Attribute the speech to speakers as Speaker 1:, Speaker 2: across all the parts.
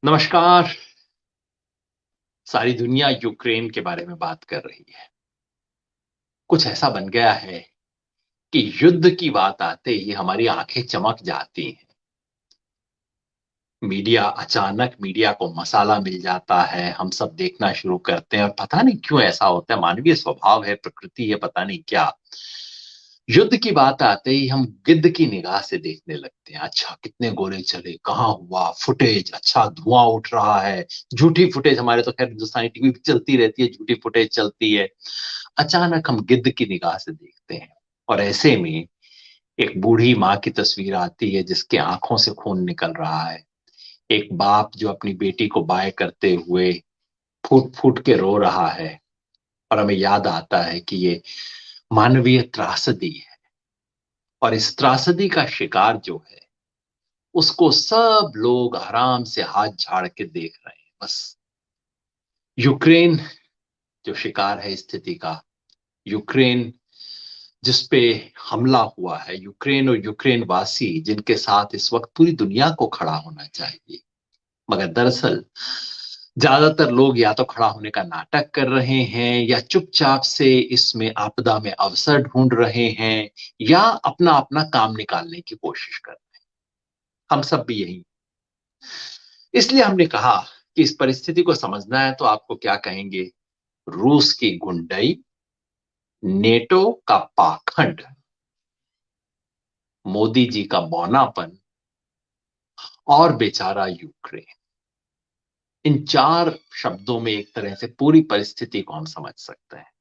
Speaker 1: नमस्कार। सारी दुनिया यूक्रेन के बारे में बात कर रही है। कुछ ऐसा बन गया है कि युद्ध की बात आते ही हमारी आंखें चमक जाती हैं। मीडिया को मसाला मिल जाता है, हम सब देखना शुरू करते हैं और पता नहीं क्यों ऐसा होता है, मानवीय स्वभाव है, प्रकृति है, पता नहीं क्या। युद्ध की बात आते ही हम गिद्ध की निगाह से देखने लगते हैं। अच्छा, कितने गोले चले, कहाँ हुआ, फुटेज, अच्छा धुआं उठ रहा है। झूठी फुटेज, हमारे तो खैर हिंदुस्तानी टीवी पे चलती रहती है, झूठी फुटेज चलती है। अचानक हम गिद्ध की निगाह से देखते हैं और ऐसे में एक बूढ़ी माँ की तस्वीर आती है जिसके आंखों से खून निकल रहा है। एक बाप जो अपनी बेटी को बाय करते हुए फूट फूट के रो रहा है। और हमें याद आता है कि ये मानवीय त्रासदी है और इस त्रासदी का शिकार जो है उसको सब लोग आराम से हाथ झाड़ के देख रहे हैं। बस यूक्रेन जो शिकार है स्थिति का, यूक्रेन जिस पे हमला हुआ है, यूक्रेन और यूक्रेन वासी जिनके साथ इस वक्त पूरी दुनिया को खड़ा होना चाहिए, मगर दरअसल ज्यादातर लोग या तो खड़ा होने का नाटक कर रहे हैं या चुपचाप से इसमें आपदा में अवसर ढूंढ रहे हैं या अपना अपना काम निकालने की कोशिश कर रहे हैं। हम सब भी यही। इसलिए हमने कहा कि इस परिस्थिति को समझना है तो आपको क्या कहेंगे, रूस की गुंडई, नेटो का पाखंड, मोदी जी का बौनापन और बेचारा यूक्रेन। इन चार शब्दों में एक तरह से पूरी परिस्थिति को हम समझ सकते हैं।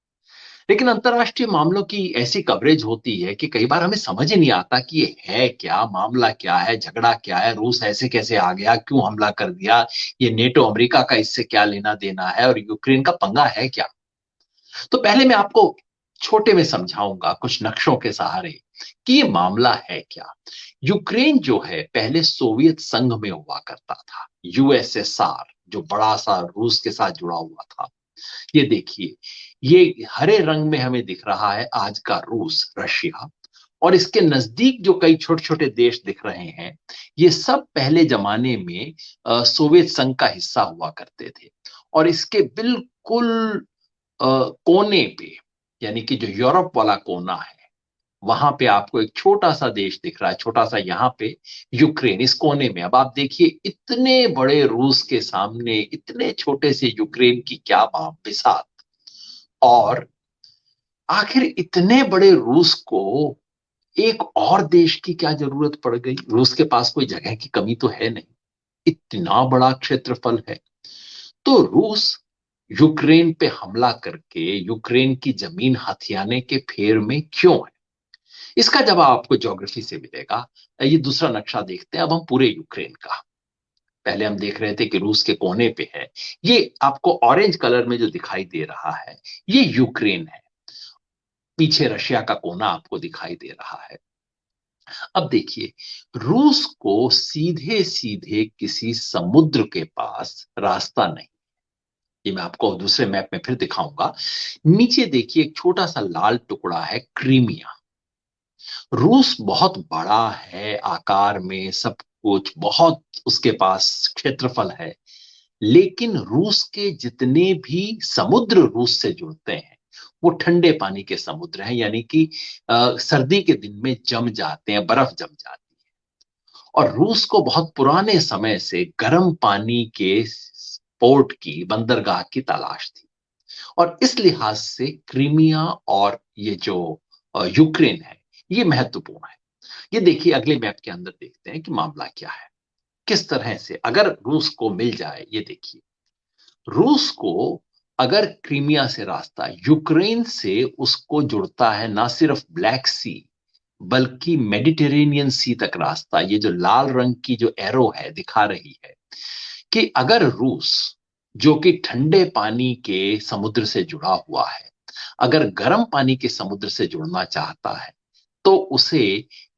Speaker 1: लेकिन अंतर्राष्ट्रीय मामलों की ऐसी कवरेज होती है कि कई बार हमें समझ ही नहीं आता कि ये है क्या, मामला क्या है, झगड़ा क्या है, रूस ऐसे कैसे आ गया, क्यों हमला कर दिया, ये नेटो अमेरिका का इससे क्या लेना देना है और यूक्रेन का पंगा है क्या। तो पहले मैं आपको छोटे में समझाऊंगा कुछ नक्शों के सहारे कि ये मामला है क्या। यूक्रेन जो है पहले सोवियत संघ में हुआ करता था, यूएसएसआर, जो बड़ा सा रूस के साथ जुड़ा हुआ था। ये देखिए, ये हरे रंग में हमें दिख रहा है आज का रूस, रशिया। और इसके नजदीक जो कई छोटे छोटे देश दिख रहे हैं, ये सब पहले जमाने में सोवियत संघ का हिस्सा हुआ करते थे। और इसके बिल्कुल कोने पे, यानी कि जो यूरोप वाला कोना है, वहां पे आपको एक छोटा सा देश दिख रहा है, छोटा सा यहां पे यूक्रेन इस कोने में। अब आप देखिए, इतने बड़े रूस के सामने इतने छोटे से यूक्रेन की क्या बिसात। और आखिर इतने बड़े रूस को एक और देश की क्या जरूरत पड़ गई। रूस के पास कोई जगह की कमी तो है नहीं, इतना बड़ा क्षेत्रफल है। तो रूस यूक्रेन पे हमला करके यूक्रेन की जमीन हथियाने के फेर में क्यों है, इसका जवाब आपको ज्योग्राफी से मिलेगा। ये दूसरा नक्शा देखते हैं अब हम पूरे यूक्रेन का। पहले हम देख रहे थे कि रूस के कोने पे है, ये आपको ऑरेंज कलर में जो दिखाई दे रहा है ये यूक्रेन है। पीछे रशिया का कोना आपको दिखाई दे रहा है। अब देखिए, रूस को सीधे सीधे किसी समुद्र के पास रास्ता नहीं। ये मैं आपको दूसरे मैप में फिर दिखाऊंगा। नीचे देखिए, एक छोटा सा लाल टुकड़ा है, क्रीमिया। रूस बहुत बड़ा है आकार में, सब कुछ बहुत उसके पास क्षेत्रफल है। लेकिन रूस के जितने भी समुद्र रूस से जुड़ते हैं वो ठंडे पानी के समुद्र हैं, यानी कि सर्दी के दिन में जम जाते हैं, बर्फ जम जाती है। और रूस को बहुत पुराने समय से गर्म पानी के पोर्ट की, बंदरगाह की तलाश थी। और इस लिहाज से क्रीमिया और ये जो यूक्रेन है ये महत्वपूर्ण है। ये देखिए, अगले मैप के अंदर देखते हैं कि मामला क्या है, किस तरह से अगर रूस को मिल जाए। ये देखिए, रूस को अगर क्रीमिया से रास्ता, यूक्रेन से उसको जुड़ता है ना सिर्फ ब्लैक सी बल्कि मेडिटेरेनियन सी तक रास्ता। ये जो लाल रंग की जो एरो है दिखा रही है कि अगर रूस, जो कि ठंडे पानी के समुद्र से जुड़ा हुआ है, अगर गर्म पानी के समुद्र से जुड़ना चाहता है तो उसे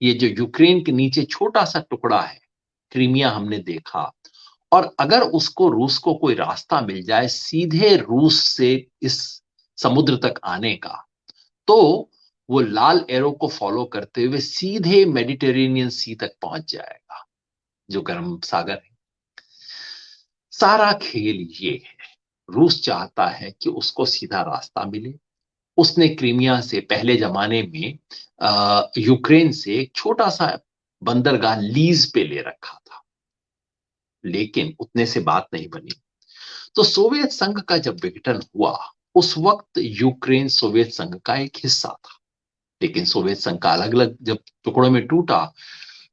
Speaker 1: ये जो यूक्रेन के नीचे छोटा सा टुकड़ा है, क्रीमिया हमने देखा, और अगर उसको, रूस को कोई रास्ता मिल जाए सीधे रूस से इस समुद्र तक आने का, तो वो लाल एरो को फॉलो करते हुए सीधे मेडिटेरेनियन सी तक पहुंच जाएगा, जो गर्म सागर है। सारा खेल ये है, रूस चाहता है कि उसको सीधा रास्ता मिले। उसने क्रीमिया से पहले जमाने में यूक्रेन से एक छोटा सा बंदरगाह लीज पे ले रखा था, लेकिन उतने से बात नहीं बनी। तो सोवियत संघ का जब विघटन हुआ, उस वक्त यूक्रेन सोवियत संघ का एक हिस्सा था। लेकिन सोवियत संघ का अलग अलग जब टुकड़ों में टूटा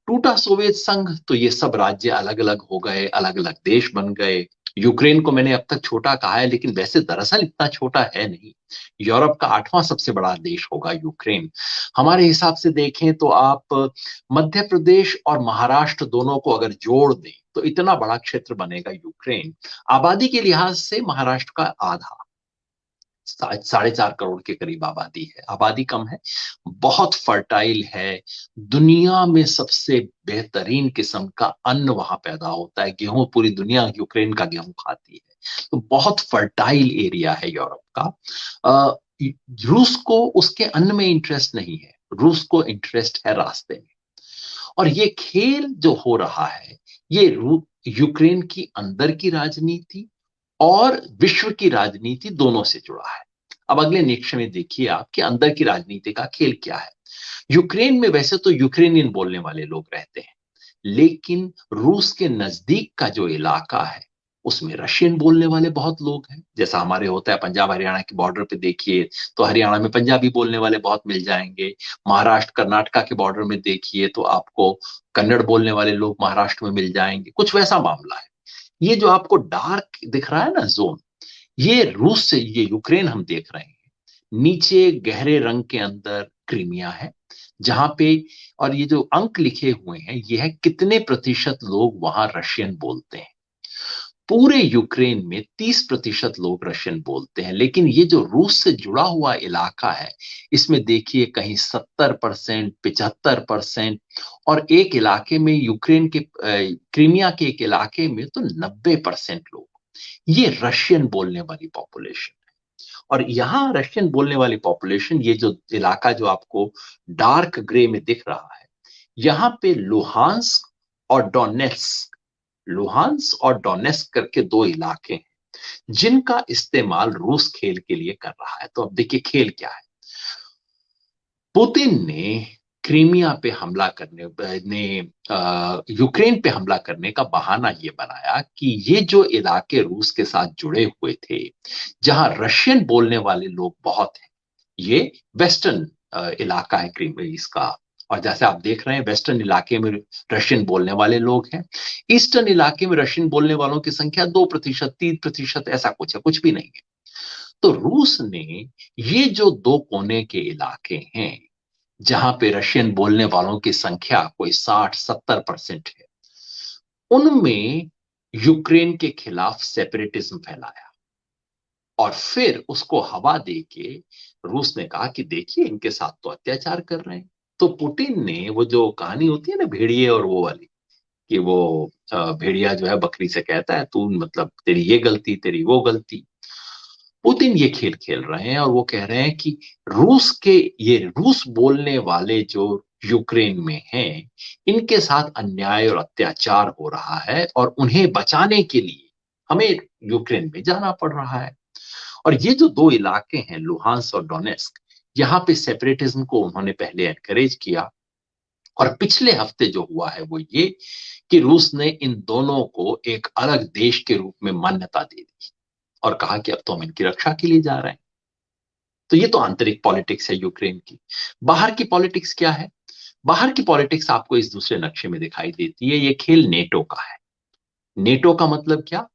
Speaker 1: टूटा सोवियत संघ, तो ये सब राज्य अलग अलग हो गए, अलग अलग देश बन गए। यूक्रेन को मैंने अब तक छोटा कहा है, लेकिन वैसे दरअसल इतना छोटा है नहीं। यूरोप का 8वां सबसे बड़ा देश होगा यूक्रेन। हमारे हिसाब से देखें तो आप मध्य प्रदेश और महाराष्ट्र दोनों को अगर जोड़ दें तो इतना बड़ा क्षेत्र बनेगा यूक्रेन। आबादी के लिहाज से महाराष्ट्र का आधा, 4.5 करोड़ के करीब आबादी है। आबादी कम है, बहुत फर्टाइल है। दुनिया में सबसे बेहतरीन किस्म का अन्न वहां पैदा होता है। गेहूं, पूरी दुनिया यूक्रेन का गेहूं खाती है। तो बहुत फर्टाइल एरिया है यूरोप का। अ, रूस को उसके अन्न में इंटरेस्ट नहीं है, रूस को इंटरेस्ट है रास्ते में। और ये खेल जो हो रहा है, ये यूक्रेन की अंदर की राजनीति और विश्व की राजनीति दोनों से जुड़ा है। अब अगले निरीक्षण में देखिए आप कि अंदर की राजनीति का खेल क्या है। यूक्रेन में वैसे तो यूक्रेनियन बोलने वाले लोग रहते हैं, लेकिन रूस के नजदीक का जो इलाका है उसमें रशियन बोलने वाले बहुत लोग हैं। जैसा हमारे होता है पंजाब हरियाणा के बॉर्डर पे देखिए, तो हरियाणा में पंजाबी बोलने वाले बहुत मिल जाएंगे। महाराष्ट्र कर्नाटका के बॉर्डर में देखिए तो आपको कन्नड़ बोलने वाले लोग महाराष्ट्र में मिल जाएंगे। कुछ वैसा मामला है। ये जो आपको डार्क दिख रहा है ना जोन, ये रूस से, ये यूक्रेन हम देख रहे हैं। नीचे गहरे रंग के अंदर क्रीमिया है, जहां पे, और ये जो अंक लिखे हुए हैं ये है कितने प्रतिशत लोग वहां रशियन बोलते हैं। पूरे यूक्रेन में 30% लोग रशियन बोलते हैं, लेकिन ये जो रूस से जुड़ा हुआ इलाका है, इसमें देखिए कहीं 70%, 75%, और एक इलाके में यूक्रेन के क्रीमिया के एक इलाके में तो 90% लोग, ये रशियन बोलने वाली पॉपुलेशन। और यहां रशियन बोलने वाली पॉपुलेशन, ये जो इलाका जो आपको डार्क ग्रे में दिख रहा है, यहां पे लुहांस्क और डोनेट्स्क, लुहांस्क और डोनेट्स्क करके दो इलाके हैं जिनका इस्तेमाल रूस खेल के लिए कर रहा है। तो अब देखिए खेल क्या है। पुतिन ने क्रीमिया पे हमला करने ने यूक्रेन पे हमला करने का बहाना ये बनाया कि ये जो इलाके रूस के साथ जुड़े हुए थे, जहां रशियन बोलने वाले लोग बहुत हैं, ये वेस्टर्न इलाका है क्रीमिया इसका। और जैसे आप देख रहे हैं, वेस्टर्न इलाके में रशियन बोलने वाले लोग हैं, ईस्टर्न इलाके में रशियन बोलने वालों की संख्या 2%, 3%, ऐसा कुछ है, कुछ भी नहीं है। तो रूस ने ये जो दो कोने के इलाके हैं, जहां पे रशियन बोलने वालों की संख्या कोई 60-70% है, उनमें यूक्रेन के खिलाफ सेपरेटिज्म फैलाया। और फिर उसको हवा देके रूस ने कहा कि देखिए इनके साथ तो अत्याचार कर रहे हैं। तो पुतिन ने वो जो कहानी होती है ना भेड़िए और वो वाली, कि वो भेड़िया जो है बकरी से कहता है तू, मतलब तेरी ये गलती, तेरी वो गलती। पुतिन ये खेल खेल रहे हैं और वो कह रहे हैं कि रूस के, ये रूस बोलने वाले जो यूक्रेन में हैं, इनके साथ अन्याय और अत्याचार हो रहा है और उन्हें बचाने के लिए हमें यूक्रेन में जाना पड़ रहा है। और ये जो दो इलाके हैं लुहांस और डोनेस्क, यहाँ पे सेपरेटिज्म को उन्होंने पहले एनकरेज किया। और पिछले हफ्ते जो हुआ है वो ये कि रूस ने इन दोनों को एक अलग देश के रूप में मान्यता दे दी और कहा कि अब तो हम इनकी रक्षा के लिए जा रहे हैं। तो ये तो आंतरिक पॉलिटिक्स है यूक्रेन की। बाहर की पॉलिटिक्स क्या है? बाहर की पॉलिटिक्स आपको इस दूसरे नक्शे में दिखाई देती है। ये खेल नेटो का है। नेटो का मतलब क्या?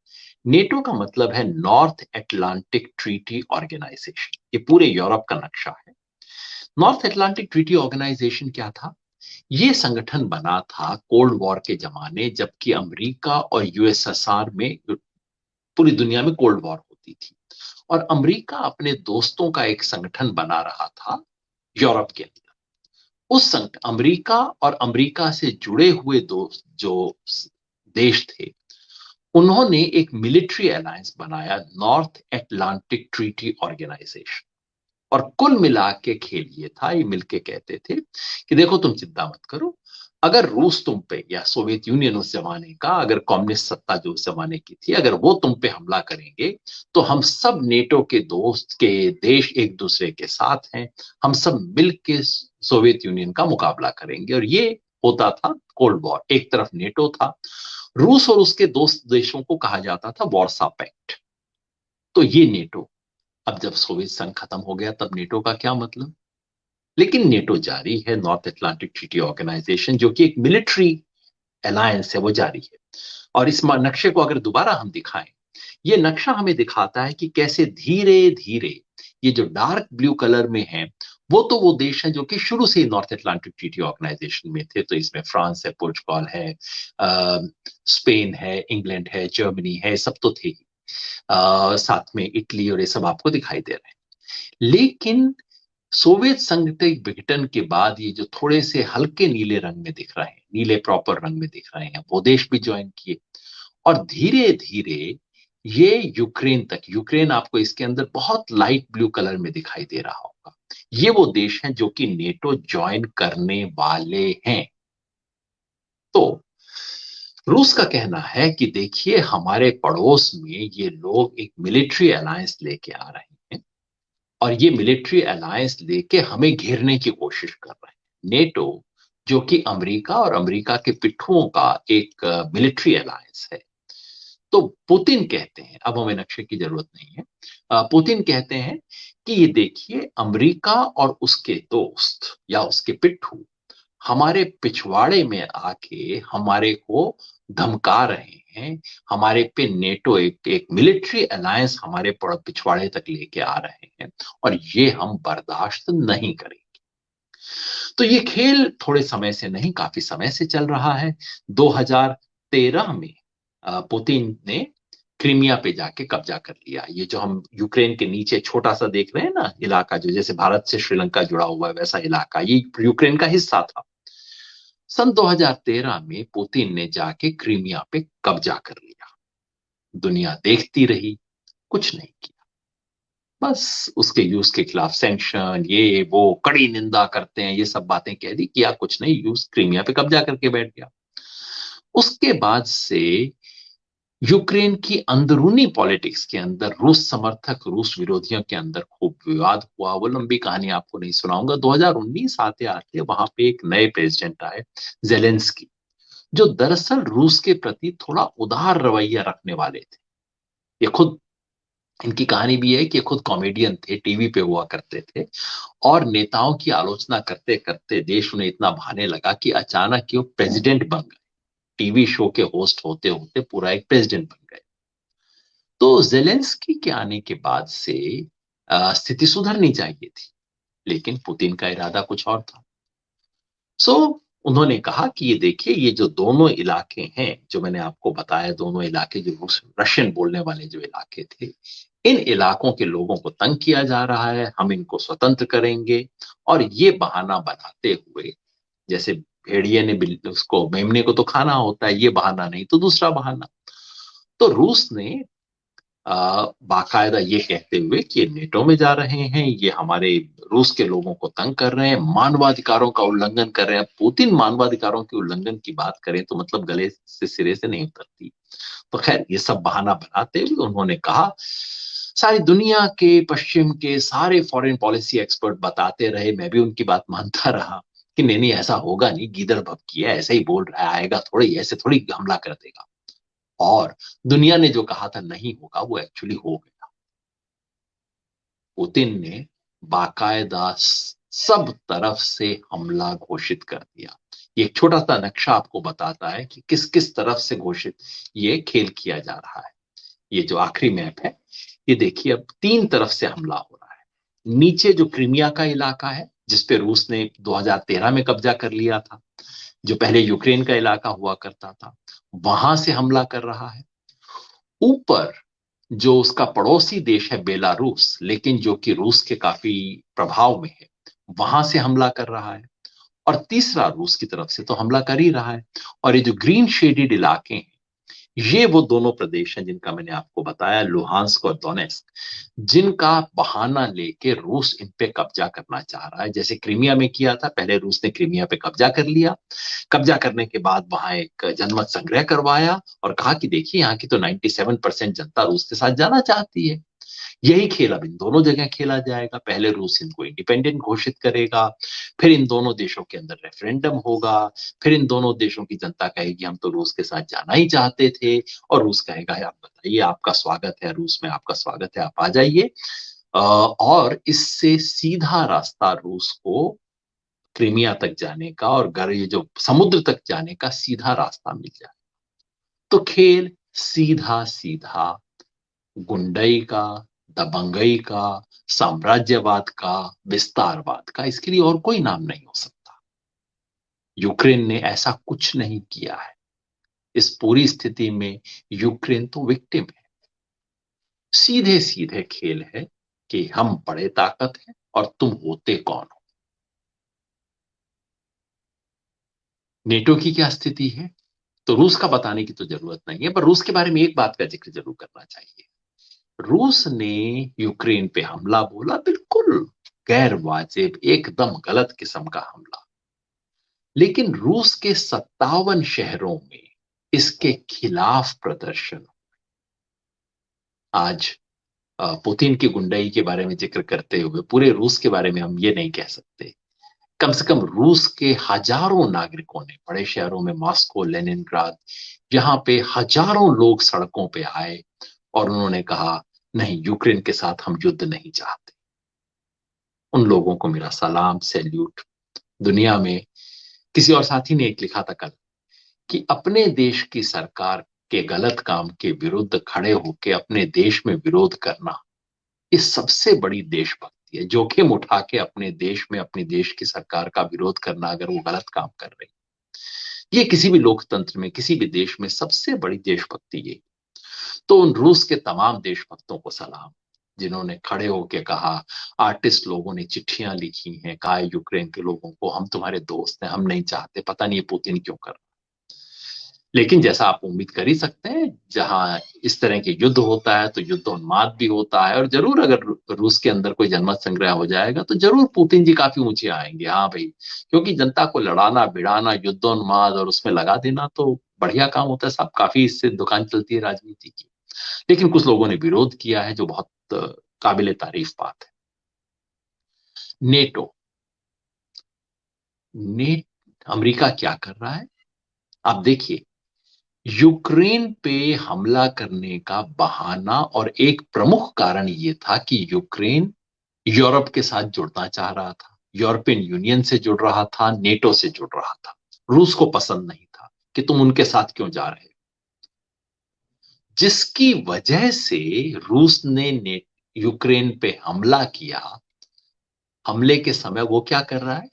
Speaker 1: नेटो का मतलब है नॉर्थ एटलांटिक ट्रीटी ऑर्गेनाइजेशन। ये पूरे यूरोप का नक्शा है। नॉर्थ एटलांटिक ट्रीटी ऑर्गेनाइजेशन क्या था? ये संगठन बना था कोल्ड वॉर के जमाने, जबकि अमेरिका और यूएसएसआर में, पूरी दुनिया में कोल्ड वॉर होती थी, और अमेरिका अपने दोस्तों का एक संगठन बना रहा था यूरोप के अंदर। उस संगठन, अमेरिका और अमेरिका से जुड़े हुए दोस्त जो देश थे, उन्होंने एक मिलिट्री अलायंस बनाया, नॉर्थ एटलांटिक ट्रीटी ऑर्गेनाइजेशन। और कुल मिला के खेल ये था, ये मिलके कहते थे कि देखो तुम चिंता मत करो, अगर रूस तुम पे, या सोवियत यूनियन उस जमाने का, अगर कम्युनिस्ट सत्ता जो उस जमाने की थी, अगर वो तुम पे हमला करेंगे, तो हम सब नेटो के दोस्त के देश एक दूसरे के साथ हैं, हम सब मिलके सोवियत यूनियन का मुकाबला करेंगे। और ये होता था कोल्ड वॉर। एक तरफ नेटो था, रूस और उसके दोस्त देशों को कहा जाता था वॉर्सा पैक्ट। तो ये नेटो। अब जब सोवियत संघ खत्म हो गया, तब नेटो का क्या मतलब? लेकिन नेटो जारी है, नॉर्थ अटलांटिक ट्रीटी ऑर्गेनाइजेशन, जो कि एक मिलिट्री अलायंस है, वो जारी है। और इस नक्शे को अगर दोबारा हम दिखाएं, ये नक्शा हमें दिखाता है कि कैसे धीरे धीरे ये जो डार्क ब्लू कलर में है, वो देश हैं जो कि शुरू से ही नॉर्थ अटलांटिक ट्रीटी ऑर्गेनाइजेशन में थे। तो इसमें फ्रांस है, पुर्तगाल है, स्पेन है, इंग्लैंड है, जर्मनी है, सब तो थे ही। साथ में इटली और ये सब आपको दिखाई दे रहे हैं। लेकिन सोवियत संघ के विघटन के बाद ये जो थोड़े से हल्के नीले रंग में दिख रहे हैं, नीले प्रॉपर रंग में दिख रहे हैं, वो देश भी ज्वाइन किए। और धीरे धीरे ये यूक्रेन तक, यूक्रेन आपको इसके अंदर बहुत लाइट ब्लू कलर में दिखाई दे रहा होगा, ये वो देश हैं जो कि नेटो ज्वाइन करने वाले हैं। तो रूस का कहना है कि देखिए, हमारे पड़ोस में ये लोग एक मिलिट्री अलायंस लेके आ रहे हैं, और ये मिलिट्री अलायंस लेके हमें घेरने की कोशिश कर रहे हैं। नेटो, जो कि अमेरिका और अमेरिका के पिट्ठुओं का एक मिलिट्री अलायंस है। तो पुतिन कहते हैं, अब हमें नक्शे की जरूरत नहीं है, पुतिन कहते हैं कि ये देखिए, अमेरिका और उसके दोस्त या उसके पिट्ठू हमारे पिछवाड़े में आके हमारे को धमका रहे हैं, हमारे पे नेटो एक मिलिट्री अलायंस हमारे पिछवाड़े तक लेके आ रहे हैं, और ये हम बर्दाश्त नहीं करेंगे। तो ये खेल थोड़े समय से नहीं, काफी समय से चल रहा है। 2013 में पुतिन ने क्रीमिया पे जाके कब्जा कर लिया। ये जो हम यूक्रेन के नीचे छोटा सा देख रहे हैं ना इलाका, जो जैसे भारत से श्रीलंका जुड़ा हुआ है, वैसा इलाका, ये यूक्रेन का हिस्सा था। सन 2013 में पुतिन ने जाके क्रीमिया पे कब्जा कर लिया। दुनिया देखती रही, कुछ नहीं किया। बस उसके यूज के खिलाफ सैंक्शन, ये वो कड़ी निंदा करते हैं, ये सब बातें कह दी, किया कुछ नहीं, यूज क्रीमिया पे कब्जा करके बैठ गया। उसके बाद से यूक्रेन की अंदरूनी पॉलिटिक्स के अंदर रूस समर्थक, रूस विरोधियों के अंदर खूब विवाद हुआ। वो लंबी कहानी आपको नहीं सुनाऊंगा। 2019 आते आते वहां पे एक नए प्रेसिडेंट आए, जेलेंस्की, जो दरअसल रूस के प्रति थोड़ा उदार रवैया रखने वाले थे। ये खुद, इनकी कहानी भी है कि ये खुद कॉमेडियन थे, टीवी पे हुआ करते थे, और नेताओं की आलोचना करते करते देश उन्हें इतना भाने लगा कि अचानक ये प्रेसिडेंट बन गए। टीवी शो के होस्ट होते होते पूरा एक प्रेसिडेंट बन गए। तो जेलेंस्की के आने के बाद से स्थिति सुधरनी चाहिए थी, लेकिन पुतिन का इरादा कुछ और था। सो उन्होंने कहा कि ये देखिए, ये जो दोनों इलाके हैं जो मैंने आपको बताया, दोनों इलाके जो रशियन बोलने वाले जो इलाके थे, इन इलाकों के लोगों को तंग किया जा रहा है, हम इनको स्वतंत्र करेंगे। और ये बहाना बनाते हुए, जैसे भेड़िए ने उसको, मेमने को तो खाना होता है, ये बहाना नहीं तो दूसरा बहाना। तो रूस ने बाकायदा ये कहते हुए कि ये नेटो में जा रहे हैं, ये हमारे रूस के लोगों को तंग कर रहे हैं, मानवाधिकारों का उल्लंघन कर रहे हैं। पुतिन मानवाधिकारों के उल्लंघन की बात करें तो मतलब गले से सिरे से नहीं उतरती। तो खैर, ये सब बहाना बनाते हुए उन्होंने कहा, सारी दुनिया के, पश्चिम के सारे फॉरेन पॉलिसी एक्सपर्ट बताते रहे, मैं भी उनकी बात मानता रहा कि नहीं नहीं, ऐसा होगा नहीं, गीदड़ भभकी है, ऐसे ही बोल रहा है, आएगा थोड़ी, ऐसे थोड़ी हमला कर देगा। और दुनिया ने जो कहा था नहीं होगा, वो एक्चुअली हो गया। पुतिन ने बाकायदा सब तरफ से हमला घोषित कर दिया। ये एक छोटा सा नक्शा आपको बताता है कि किस किस तरफ से घोषित ये खेल किया जा रहा है। ये जो आखिरी मैप है, ये देखिए, अब तीन तरफ से हमला हो रहा है। नीचे जो क्रीमिया का इलाका है, जिसपे रूस ने 2013 में कब्जा कर लिया था, जो पहले यूक्रेन का इलाका हुआ करता था, वहां से हमला कर रहा है। ऊपर जो उसका पड़ोसी देश है बेलारूस, लेकिन जो कि रूस के काफी प्रभाव में है, वहां से हमला कर रहा है। और तीसरा रूस की तरफ से तो हमला कर ही रहा है। और ये जो ग्रीन शेडेड इलाके हैं, ये वो दोनों प्रदेश हैं जिनका मैंने आपको बताया, लुहांस्क और दोनेस्क, जिनका बहाना लेके रूस इन पे कब्जा करना चाह रहा है। जैसे क्रीमिया में किया था, पहले रूस ने क्रीमिया पे कब्जा कर लिया, कब्जा करने के बाद वहां एक जनमत संग्रह करवाया और कहा कि देखिए यहाँ की तो 97% जनता रूस के साथ जाना चाहती है। यही खेल अब इन दोनों जगह खेला जाएगा। पहले रूस इनको इंडिपेंडेंट घोषित करेगा, फिर इन दोनों देशों के अंदर रेफरेंडम होगा, फिर इन दोनों देशों की जनता कहेगी हम तो रूस के साथ जाना ही चाहते थे, और रूस कहेगा आप बताइए, आपका स्वागत है रूस में, आपका स्वागत है, आप आ जाइए। और इससे सीधा रास्ता रूस को क्रीमिया तक जाने का और ये जो समुद्र तक जाने का सीधा रास्ता मिल जाए। तो खेल सीधा सीधा गुंडई का, दबंगई का, साम्राज्यवाद का, विस्तारवाद का, इसके लिए और कोई नाम नहीं हो सकता। यूक्रेन ने ऐसा कुछ नहीं किया है। इस पूरी स्थिति में यूक्रेन तो विक्टिम है। सीधे सीधे खेल है कि हम बड़े ताकत हैं और तुम होते कौन हो। नेटो की क्या स्थिति है तो रूस का बताने की तो जरूरत नहीं है, पर रूस के बारे में एक बात का जिक्र जरूर करना चाहिए। रूस ने यूक्रेन पे हमला बोला, बिल्कुल गैर वाजिब, एकदम गलत किस्म का हमला। लेकिन रूस के 57 शहरों में इसके खिलाफ प्रदर्शन। आज पुतिन की गुंडाई के बारे में जिक्र करते हुए पूरे रूस के बारे में हम ये नहीं कह सकते। कम से कम रूस के हजारों नागरिकों ने बड़े शहरों में, मॉस्को, लेनिनग्राद, यहाँ पे हजारों लोग सड़कों पे आए और उन्होंने कहा नहीं, यूक्रेन के साथ हम युद्ध नहीं चाहते। उन लोगों को मेरा सलाम, सैल्यूट। दुनिया में किसी और साथी ने एक लिखा था कल कि अपने देश की सरकार के गलत काम के विरुद्ध खड़े होकर अपने देश में विरोध करना, ये सबसे बड़ी देशभक्ति है। जोखिम उठा के अपने देश में अपने देश की सरकार का विरोध करना, अगर वो गलत काम कर रही, ये किसी भी लोकतंत्र में, किसी भी देश में सबसे बड़ी देशभक्ति ये। तो उन रूस के तमाम देशभक्तों को सलाम, जिन्होंने खड़े होके कहा। आर्टिस्ट लोगों ने चिट्ठियां लिखी हैं, कहा यूक्रेन के लोगों को हम तुम्हारे दोस्त हैं, हम नहीं चाहते, पता नहीं ये पुतिन क्यों कर। लेकिन जैसा आप उम्मीद कर ही सकते हैं, जहां इस तरह के युद्ध होता है तो युद्धोन्माद भी होता है, और जरूर अगर रूस के अंदर कोई जनमत संग्रह हो जाएगा तो जरूर पुतिन जी काफी ऊंचे आएंगे। हाँ भाई, क्योंकि जनता को लड़ाना भिड़ाना, युद्धोन्माद और उसमें लगा देना तो बढ़िया काम होता है, सब काफी इससे दुकान चलती है राजनीति की। लेकिन कुछ लोगों ने विरोध किया है जो बहुत काबिले तारीफ बात है। नेटो, नेट अमेरिका क्या कर रहा है आप देखिए। यूक्रेन पे हमला करने का बहाना और एक प्रमुख कारण यह था कि यूक्रेन यूरोप के साथ जुड़ना चाह रहा था, यूरोपियन यूनियन से जुड़ रहा था, नेटो से जुड़ रहा था। रूस को पसंद नहीं था कि तुम उनके साथ क्यों जा रहे हो, जिसकी वजह से रूस ने यूक्रेन पे हमला किया। हमले के समय वो क्या कर रहा है,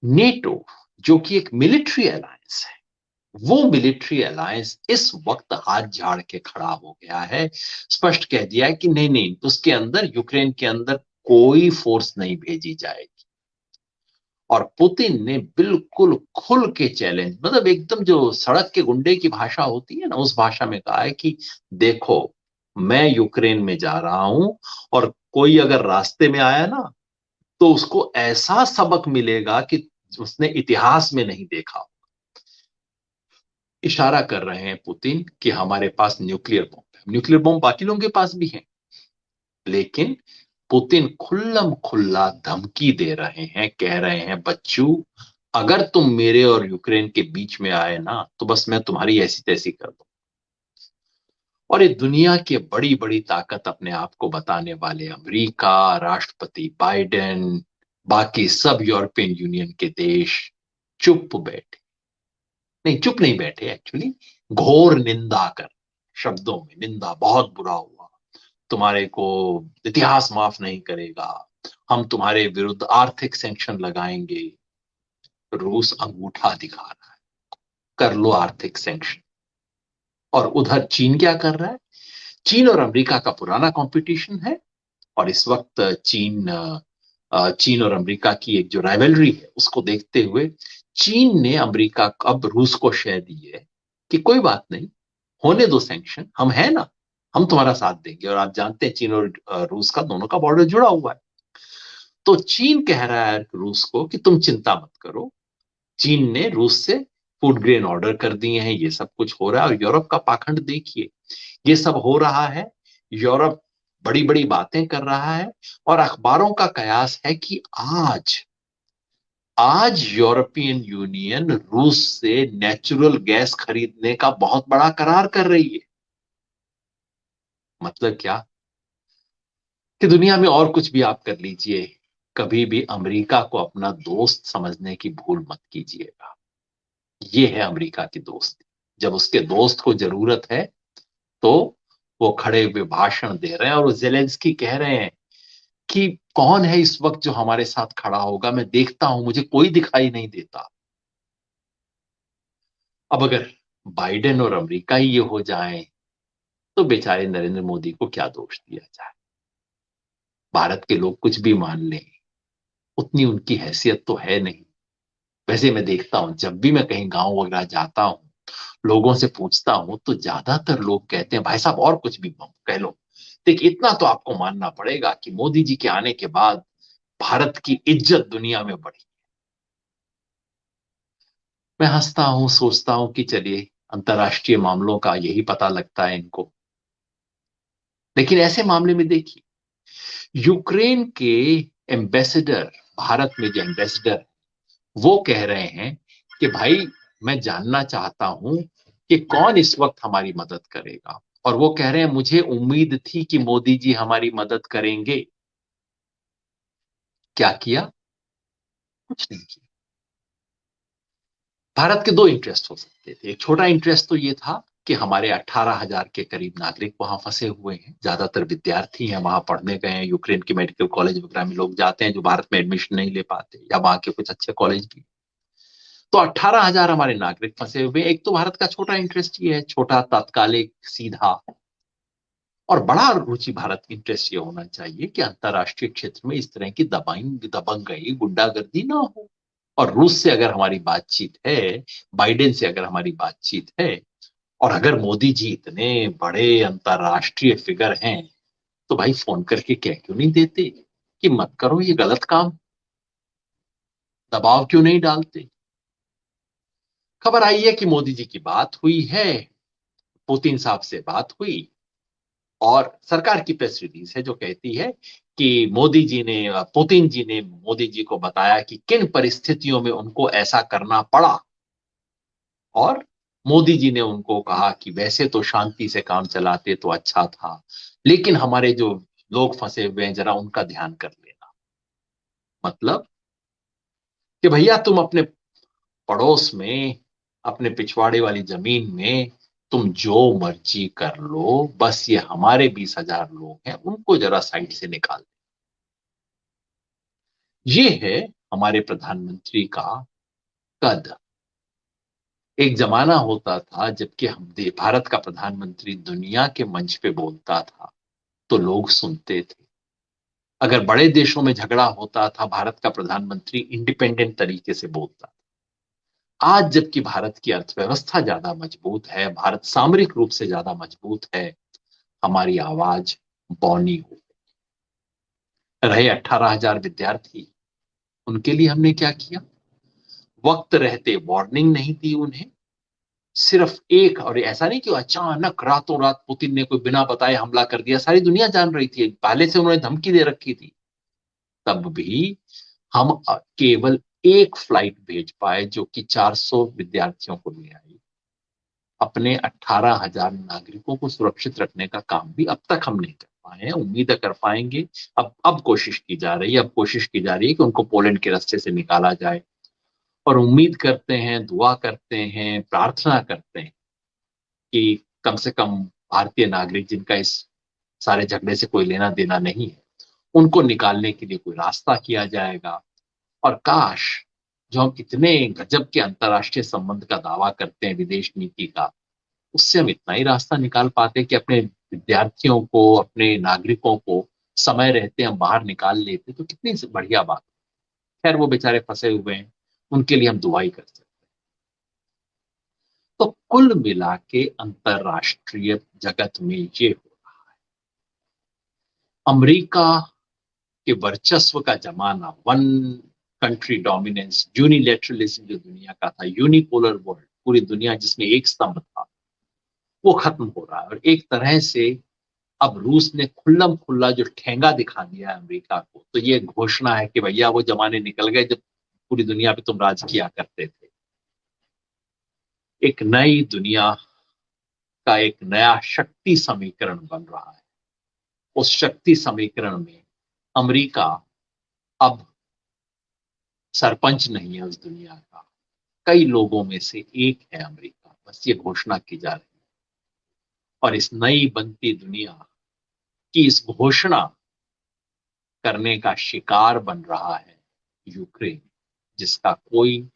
Speaker 1: नेटो जो कि एक मिलिट्री अलायंस है, वो मिलिट्री अलायंस इस वक्त हाथ झाड़ के खड़ा हो गया है, स्पष्ट कह दिया है कि नहीं नहीं, उसके अंदर, यूक्रेन के अंदर कोई फोर्स नहीं भेजी जाएगी। और पुतिन ने बिल्कुल खुल के चैलेंज, मतलब एकदम जो सड़क के गुंडे की भाषा होती है ना, उस भाषा में कहा है कि देखो, मैं यूक्रेन में जा रहा हूं और कोई अगर रास्ते में आया ना तो उसको ऐसा सबक मिलेगा कि उसने इतिहास में नहीं देखा। इशारा कर रहे हैं पुतिन कि हमारे पास न्यूक्लियर बॉम्ब है। न्यूक्लियर बॉम्ब बाकी लोगों के पास भी है, लेकिन पुतिन खुल्लम खुल्ला धमकी दे रहे हैं, कह रहे हैं बच्चू, अगर तुम मेरे और यूक्रेन के बीच में आए ना तो बस मैं तुम्हारी ऐसी तैसी कर दूं। और ये दुनिया के बड़ी बड़ी ताकत अपने आप को बताने वाले अमेरिका, राष्ट्रपति बाइडेन, बाकी सब यूरोपियन यूनियन के देश चुप बैठे, नहीं चुप नहीं बैठे एक्चुअली, घोर निंदा कर, शब्दों में निंदा, बहुत बुरा हुआ, तुम्हारे को इतिहास माफ नहीं करेगा, हम तुम्हारे विरुद्ध आर्थिक सैंक्शन लगाएंगे। रूस अंगूठा दिखा रहा है, कर लो आर्थिक सैंक्शन। और उधर चीन क्या कर रहा है, चीन और अमेरिका का पुराना कंपटीशन है, और इस वक्त चीन और अमेरिका की एक जो राइवलरी है उसको देखते हुए चीन ने अमेरिका, अब रूस को शह दी है कि कोई बात नहीं, होने दो सैंक्शन, हम हैं ना, हम तुम्हारा साथ देंगे। और आप जानते हैं चीन और रूस का दोनों का बॉर्डर जुड़ा हुआ है। तो चीन कह रहा है रूस को कि तुम चिंता मत करो। चीन ने रूस से फूड ग्रेन ऑर्डर कर दिए हैं, ये सब कुछ हो रहा है। और यूरोप का पाखंड देखिए, ये सब हो रहा है, यूरोप बड़ी बड़ी बातें कर रहा है। और अखबारों का कयास है कि आज आज यूरोपियन यूनियन रूस से नेचुरल गैस खरीदने का बहुत बड़ा करार कर रही है। मतलब क्या, कि दुनिया में और कुछ भी आप कर लीजिए, कभी भी अमेरिका को अपना दोस्त समझने की भूल मत कीजिएगा। ये है अमेरिका की दोस्ती। जब उसके दोस्त को जरूरत है तो वो खड़े हुए भाषण दे रहे हैं। और वो जेलेंस्की कह रहे हैं कि कौन है इस वक्त जो हमारे साथ खड़ा होगा, मैं देखता हूं, मुझे कोई दिखाई नहीं देता। अब अगर बाइडेन और अमेरिका ही ये हो जाए तो बेचारे नरेंद्र मोदी को क्या दोष दिया जाए। भारत के लोग कुछ भी मान लें, उतनी उनकी हैसियत तो है नहीं। वैसे मैं देखता हूं, जब भी मैं कहीं गांव वगैरह जाता हूं, लोगों से पूछता हूं, तो ज्यादातर लोग कहते हैं भाई साहब और कुछ भी कह लो, देखिए इतना तो आपको मानना पड़ेगा कि मोदी जी के आने के बाद भारत की इज्जत दुनिया में बढ़ी। मैं हंसता हूं, सोचता हूं कि चलिए, अंतर्राष्ट्रीय मामलों का यही पता लगता है इनको। लेकिन ऐसे मामले में देखिए, यूक्रेन के एम्बेसडर, भारत में जो एम्बेसडर, वो कह रहे हैं कि भाई मैं जानना चाहता हूं कि कौन इस वक्त हमारी मदद करेगा। और वो कह रहे हैं मुझे उम्मीद थी कि मोदी जी हमारी मदद करेंगे। क्या किया? कुछ नहीं किया। भारत के दो इंटरेस्ट हो सकते थे। एक छोटा इंटरेस्ट तो ये था कि हमारे 18,000 के करीब नागरिक वहां फंसे हुए हैं, ज्यादातर विद्यार्थी हैं, वहां पढ़ने गए हैं। यूक्रेन के मेडिकल कॉलेज वगैरह में लोग जाते हैं जो भारत में एडमिशन नहीं ले पाते, या वहां के कुछ अच्छे कॉलेज भी। तो 18,000 हमारे नागरिक फंसे हुए हैं। एक तो भारत का छोटा इंटरेस्ट ये है, छोटा, तात्कालिक, सीधा। और बड़ा रुचि भारत की इंटरेस्ट ये होना चाहिए कि अंतरराष्ट्रीय क्षेत्र में इस तरह की दबंगई, गुंडागर्दी ना हो। और रूस से अगर हमारी बातचीत है, बाइडेन से अगर हमारी बातचीत है, और अगर मोदी जी इतने बड़े अंतरराष्ट्रीय फिगर हैं, तो भाई फोन करके कह क्यों नहीं देते कि मत करो ये गलत काम, दबाव क्यों नहीं डालते। खबर आई है कि मोदी जी की बात हुई है, पुतिन साहब से बात हुई, और सरकार की प्रेस रिलीज है जो कहती है कि पुतिन जी ने मोदी जी को बताया कि किन परिस्थितियों में उनको ऐसा करना पड़ा। और मोदी जी ने उनको कहा कि वैसे तो शांति से काम चलाते तो अच्छा था, लेकिन हमारे जो लोग फंसे हुए हैं जरा उनका ध्यान कर लेना। मतलब कि भैया तुम अपने पड़ोस में, अपने पिछवाड़े वाली जमीन में तुम जो मर्जी कर लो, बस ये हमारे 20,000 लोग हैं, उनको जरा साइड से निकाल। ये है हमारे प्रधानमंत्री का कद। एक जमाना होता था जबकि भारत का प्रधानमंत्री दुनिया के मंच पे बोलता था तो लोग सुनते थे। अगर बड़े देशों में झगड़ा होता था, भारत का प्रधानमंत्री इंडिपेंडेंट तरीके से बोलता था। आज जबकि भारत की अर्थव्यवस्था ज्यादा मजबूत है, भारत सामरिक रूप से ज्यादा मजबूत है, हमारी आवाज बौनी हो। रहे 18,000 विद्यार्थी, उनके लिए हमने क्या किया? वक्त रहते वार्निंग नहीं दी उन्हें। सिर्फ एक, और ऐसा नहीं कि अचानक रातों रात पुतिन ने कोई बिना बताए हमला कर दिया, सारी दुनिया जान रही थी, पहले से उन्होंने धमकी दे रखी थी। तब भी हम केवल एक फ्लाइट भेज पाए जो कि 400 विद्यार्थियों को ले आई। अपने 18,000 नागरिकों को सुरक्षित रखने का काम भी अब तक हम नहीं कर पाए हैं। उम्मीद है कर पाएंगे। अब कोशिश की जा रही है, अब कोशिश की जा रही है कि उनको पोलैंड के रास्ते से निकाला जाए। और उम्मीद करते हैं, दुआ करते हैं, प्रार्थना करते हैं कि कम से कम भारतीय नागरिक जिनका इस सारे झगड़े से कोई लेना देना नहीं है, उनको निकालने के लिए कोई रास्ता किया जाएगा। और काश, जो हम इतने गजब के अंतर्राष्ट्रीय संबंध का दावा करते हैं विदेश नीति का, उससे हम इतना ही रास्ता निकाल पाते कि अपने विद्यार्थियों को, अपने नागरिकों को समय रहते हम बाहर निकाल लेते तो कितनी बढ़िया बात। खैर वो बेचारे फंसे हुए हैं, उनके लिए हम दुआ ही कर सकते हैं। तो कुल मिला के अंतरराष्ट्रीय जगत में ये हो रहा है। अमेरिका के वर्चस्व का जमाना, वन कंट्री डोमिनेंस, यूनिलेटरलिज्म जो दुनिया का था, यूनिपोलर वर्ल्ड, पूरी दुनिया जिसमें एक स्तंभ था, वो खत्म हो रहा है। और एक तरह से अब रूस ने खुल्लम खुल्ला जो ठेंगा दिखा दिया है अमेरिका को, तो ये घोषणा है कि भैया वो जमाने निकल गए जब पूरी दुनिया पे तुम राज किया करते थे। एक नई दुनिया का एक नया शक्ति समीकरण बन रहा है। उस शक्ति समीकरण में अमेरिका अब सरपंच नहीं है उस दुनिया का, कई लोगों में से एक है अमेरिका, बस ये घोषणा की जा रही है। और इस नई बनती दुनिया की इस घोषणा करने का शिकार बन रहा है यूक्रेन, जिसका कोई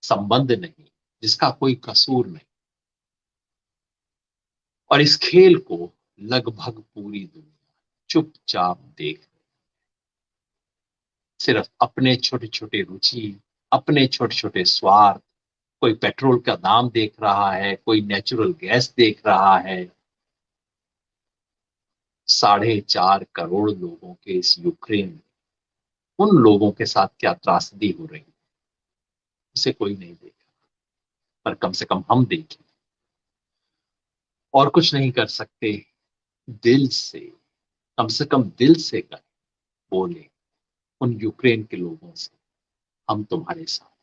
Speaker 1: संबंध नहीं, जिसका कोई कसूर नहीं। और इस खेल को लगभग पूरी दुनिया चुपचाप देख रही है। सिर्फ अपने छोटे छोटे रुचि, अपने छोटे छोटे स्वार्थ, कोई पेट्रोल का दाम देख रहा है, कोई नेचुरल गैस देख रहा है। 4.5 करोड़ लोगों के इस यूक्रेन में उन लोगों के साथ क्या त्रासदी हो रही है उसे कोई नहीं देख, पर कम से कम हम देखें। और कुछ नहीं कर सकते, दिल से, कम से कम दिल से कर बोले उन यूक्रेन के लोगों से, हम तुम्हारे साथ।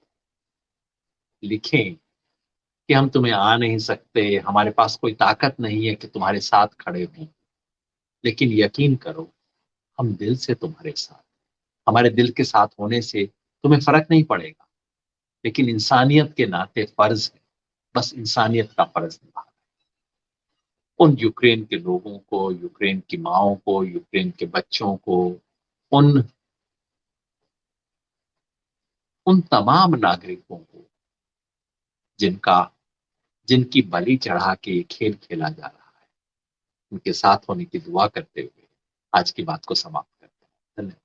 Speaker 1: लिखें कि हम तुम्हें आ नहीं सकते, हमारे पास कोई ताकत नहीं है कि तुम्हारे साथ खड़े हों, लेकिन यकीन करो हम दिल से तुम्हारे साथ। हमारे दिल के साथ होने से तुम्हें फर्क नहीं पड़ेगा, लेकिन इंसानियत के नाते फर्ज है, बस इंसानियत का फर्ज निभा। उन यूक्रेन के लोगों को, यूक्रेन की माओं को, यूक्रेन के बच्चों को, उन उन तमाम नागरिकों को जिनका जिनकी बलि चढ़ा के ये खेल खेला जा रहा है, उनके साथ होने की दुआ करते हुए आज की बात को समाप्त करते हैं। धन्यवाद।